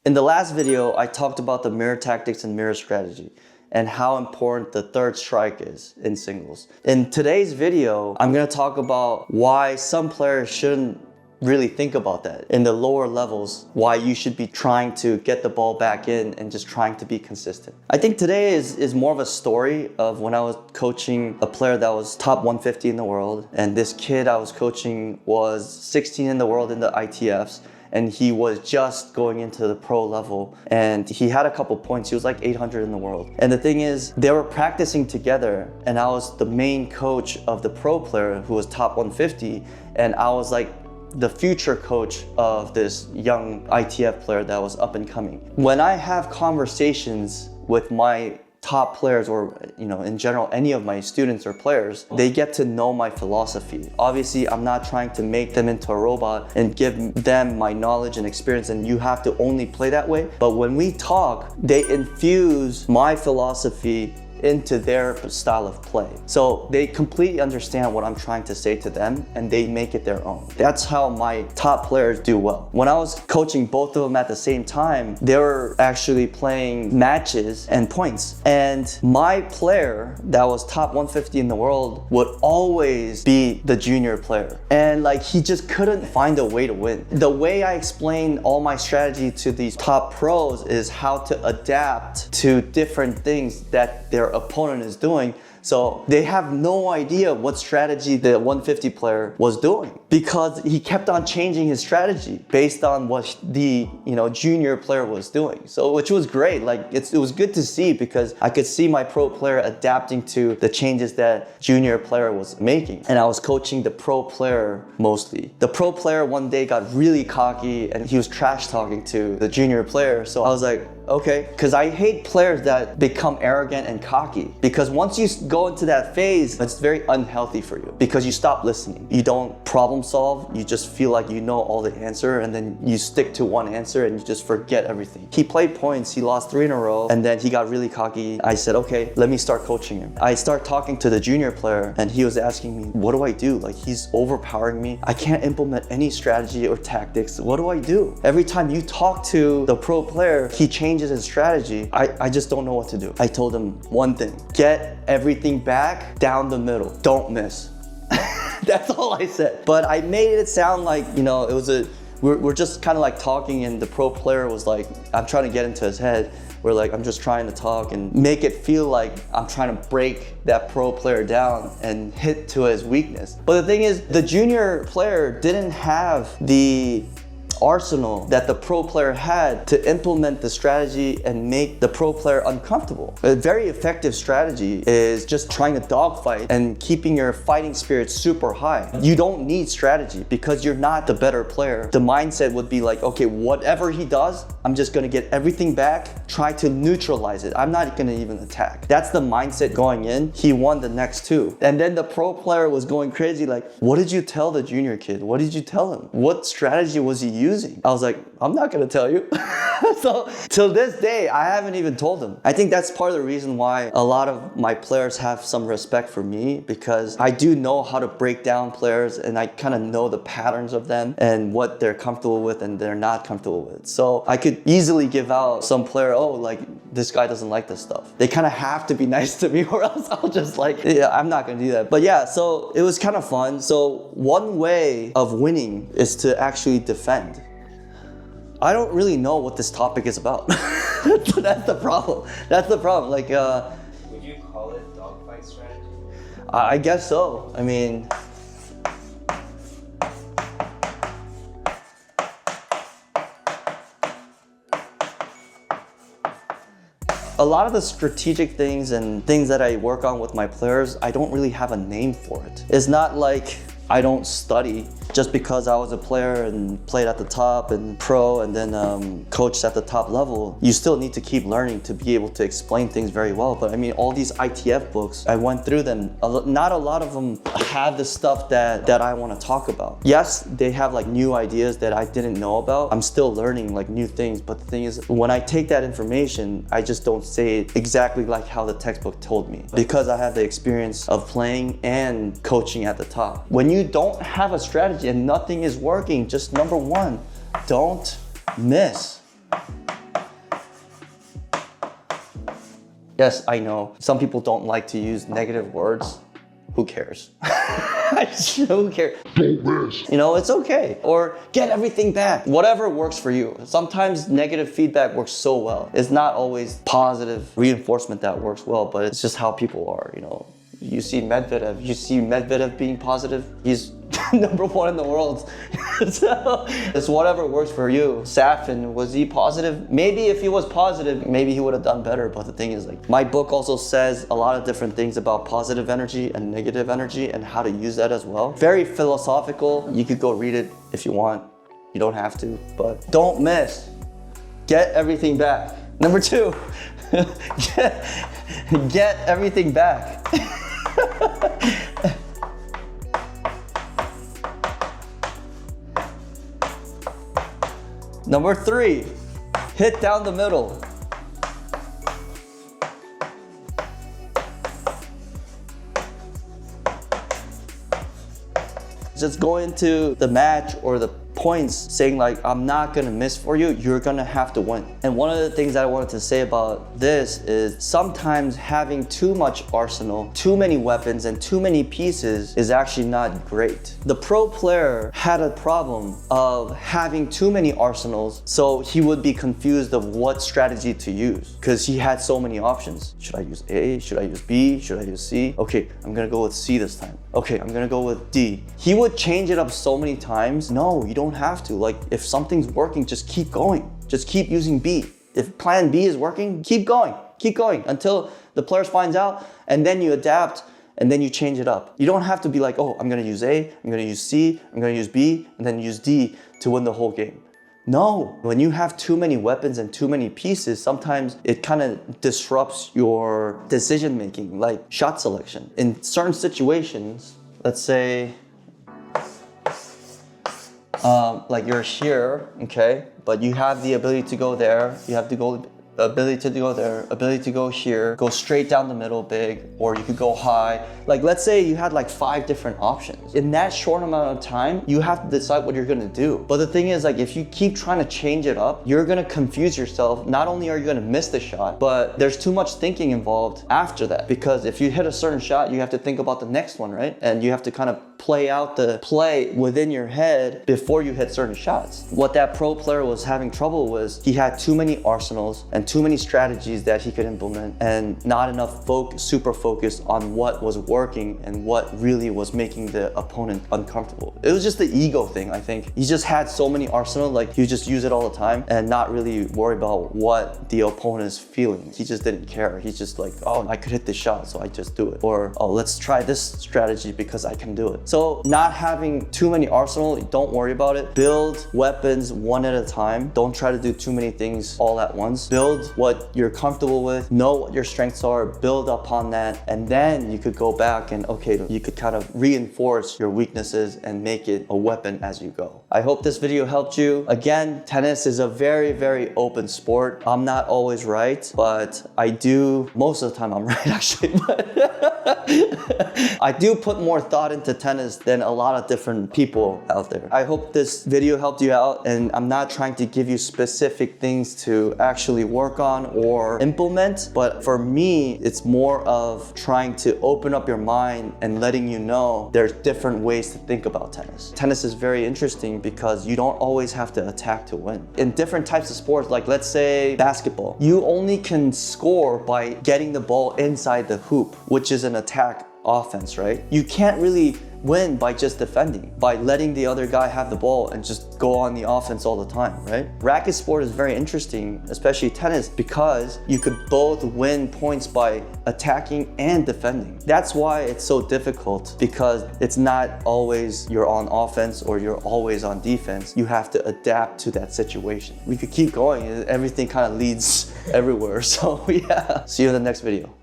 In the last video, I talked about the mirror tactics and mirror strategy and how important the third strike is in singles. In today's video, I'm gonna talk about why some players shouldn't really think about that. In the lower levels, why you should be trying to get the ball back in and just trying to be consistent. I think today is more of a story of when I was coaching a player that was top 150 in the world, and this kid I was coaching was 16 in the world in the ITFs, and he was just going into the pro level, and he had a couple points. He was like 800 in the world. And the thing is, they were practicing together, and I was the main coach of the pro player who was top 150, and I was like the future coach of this young ITF player that was up and coming. When I have conversations with my top players, or in general any of my students or players, they get to know my philosophy. Obviously, I'm not trying to make them into a robot and give them my knowledge and experience and you have to only play that way. But when we talk, they infuse my philosophy into their style of play. So they completely understand what I'm trying to say to them and they make it their own. That's how my top players do well. When I was coaching both of them at the same time, they were actually playing matches and points. And my player that was top 150 in the world would always be the junior player. And like, he just couldn't find a way to win. The way I explain all my strategy to these top pros is how to adapt to different things that their opponent is doing. So they have no idea what strategy the 150 player was doing because he kept on changing his strategy based on what the junior player was doing. So which was great. Like it was good to see because I could see my pro player adapting to the changes that junior player was making. And I was coaching the pro player mostly. The pro player one day got really cocky and he was trash talking to the junior player. So I was like, okay, because I hate players that become arrogant and cocky, because once you go into that phase, it's very unhealthy for you because you stop listening. You don't problem solve, you just feel like you know all the answer and then you stick to one answer and you just forget everything. He played points, he lost 3 in a row and then he got really cocky. I said, okay, let me start coaching him. I start talking to the junior player and he was asking me, what do I do? Like, he's overpowering me. I can't implement any strategy or tactics. What do I do? Every time you talk to the pro player, he changes his strategy. I just don't know what to do. I told him one thing: get everything back down the middle. Don't miss. That's all I said. But I made it sound like, it was we're just kind of like talking and the pro player was like, I'm trying to get into his head. We're like, I'm just trying to talk and make it feel like I'm trying to break that pro player down and hit to his weakness. But the thing is, the junior player didn't have the arsenal that the pro player had to implement the strategy and make the pro player uncomfortable. A very effective strategy is just trying to dogfight and keeping your fighting spirit super high. You don't need strategy because you're not the better player. The mindset would be like, okay, whatever he does, I'm just gonna get everything back, try to neutralize it. I'm not gonna even attack. That's the mindset going in. He won the next 2. And then the pro player was going crazy like, what did you tell the junior kid? What did you tell him? What strategy was he using? I was like, I'm not gonna tell you. So till this day, I haven't even told him. I think that's part of the reason why a lot of my players have some respect for me, because I do know how to break down players and I kind of know the patterns of them and what they're comfortable with and they're not comfortable with. So I could easily give out some player, oh, like this guy doesn't like this stuff. They kind of have to be nice to me or else I'll just like, yeah, I'm not gonna do that. But yeah, so it was kind of fun. So one way of winning is to actually defend. I don't really know what this topic is about. That's the problem. That's the problem. Like, would you call it dogfight strategy? I guess so. I mean, a lot of the strategic things and things that I work on with my players, I don't really have a name for it. It's not like I don't study. Just because I was a player and played at the top and pro and then coached at the top level, you still need to keep learning to be able to explain things very well. But I mean, all these ITF books, I went through them. Not a lot of them have the stuff that I want to talk about. Yes, they have like new ideas that I didn't know about. I'm still learning like new things. But the thing is, when I take that information, I just don't say it exactly like how the textbook told me, because I have the experience of playing and coaching at the top. When you don't have a strategy and nothing is working, just number one, don't miss. Yes, I know. Some people don't like to use negative words. Who cares? Who cares? Don't miss. You know, it's okay. Or get everything back. Whatever works for you. Sometimes negative feedback works so well. It's not always positive reinforcement that works well, but it's just how people are, you know. You see Medvedev being positive. He's number one in the world. So it's whatever works for you. Safin, was he positive? Maybe if he was positive, maybe he would have done better. But the thing is, like, my book also says a lot of different things about positive energy and negative energy and how to use that as well. Very philosophical. You could go read it if you want. You don't have to, but don't miss. Get everything back. Number 2, get everything back. Number 3, hit down the middle. Just go into the match or the points saying like, I'm not gonna miss for you, you're gonna have to win. And one of the things that I wanted to say about this is sometimes having too much arsenal, too many weapons, and too many pieces is actually not great. The pro player had a problem of having too many arsenals, so he would be confused of what strategy to use because he had so many options. Should I use A? Should I use B? Should I use C? Okay, I'm gonna go with C this time. Okay, I'm gonna go with D. He would change it up so many times. No, you don't have to. Like, if something's working, just keep going. Just keep using B. If plan B is working, keep going until the players finds out, and then you adapt and then you change it up. You don't have to be like, oh, I'm gonna use A, I'm gonna use C, I'm gonna use B, and then use D to win the whole game. No, when you have too many weapons and too many pieces, sometimes it kind of disrupts your decision making, like shot selection. In certain situations, let's say, like you're here, okay, but you have the ability to go there, you have the ability to go there, ability to go here, go straight down the middle big, or you could go high. Like, let's say you had like 5 different options. In that short amount of time, you have to decide what you're gonna do. But the thing is, like, if you keep trying to change it up, you're gonna confuse yourself. Not only are you gonna miss the shot, but there's too much thinking involved after that. Because if you hit a certain shot, you have to think about the next one, right? And you have to kind of play out the play within your head before you hit certain shots. What that pro player was having trouble was he had too many arsenals and too many strategies that he could implement and not enough super focused on what was working and what really was making the opponent uncomfortable. It was just the ego thing, I think. He just had so many arsenal, like you just use it all the time and not really worry about what the opponent is feeling. He just didn't care. He's just like, oh, I could hit this shot, so I just do it. Or, oh, let's try this strategy because I can do it. So not having too many arsenal, don't worry about it. Build weapons one at a time. Don't try to do too many things all at once. Build what you're comfortable with, know what your strengths are, build upon that, and then you could go back and, okay, you could kind of reinforce your weaknesses and make it a weapon as you go. I hope this video helped you. Again, tennis is a very, very open sport. I'm not always right, but I do, most of the time I'm right actually, but I do put more thought into tennis than a lot of different people out there. I hope this video helped you out, and I'm not trying to give you specific things to actually work on or implement, but for me, it's more of trying to open up your mind and letting you know there's different ways to think about tennis. Tennis is very interesting because you don't always have to attack to win. In different types of sports, like let's say basketball, you only can score by getting the ball inside the hoop, which is an attack offense, right? You can't really win by just defending, by letting the other guy have the ball and just go on the offense all the time, right? Racket sport is very interesting, especially tennis, because you could both win points by attacking and defending. That's why it's so difficult, because it's not always you're on offense or you're always on defense. You have to adapt to that situation. We could keep going, everything kind of leads everywhere. So yeah, see you in the next video.